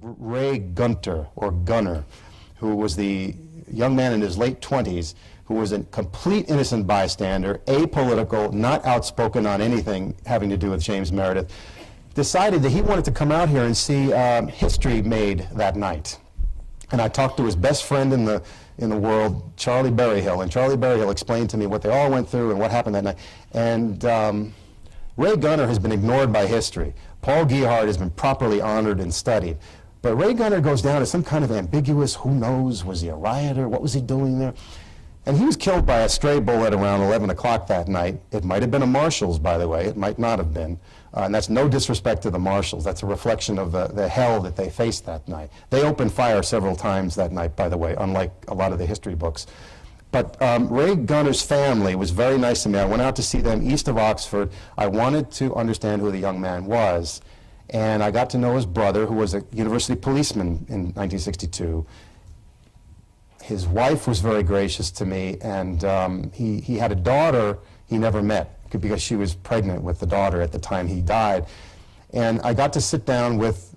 Ray Gunter, or Gunner, who was the young man in his late 20s who was a complete innocent bystander, apolitical, not outspoken on anything having to do with James Meredith, decided that he wanted to come out here and see history made that night. And I talked to his best friend in the world, Charlie Berryhill, and Charlie Berryhill explained to me what they all went through and what happened that night. And Ray Gunner has been ignored by history. Paul Guihard has been properly honored and studied. But Ray Gunner goes down as some kind of ambiguous, who knows, was he a rioter? What was he doing there? And he was killed by a stray bullet around 11 o'clock that night. It might have been a Marshals, by the way. It might not have been. And that's no disrespect to the Marshals. That's a reflection of the hell that they faced that night. They opened fire several times that night, by the way, unlike a lot of the history books. But Ray Gunner's family was very nice to me. I went out to see them east of Oxford. I wanted to understand who the young man was. And I got to know his brother, who was a university policeman in 1962. His wife was very gracious to me, and he had a daughter he never met because she was pregnant with the daughter at the time he died. And I got to sit down with,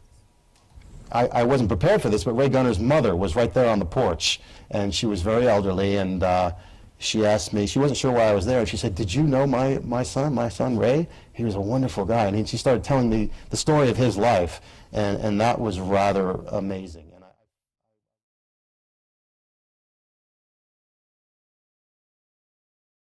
I wasn't prepared for this, but Ray Gunner's mother was right there on the porch, and she was very elderly, and she asked me, she wasn't sure why I was there, and she said, "Did you know my son Ray? He was a wonderful guy." And she started telling me the story of his life, and that was rather amazing.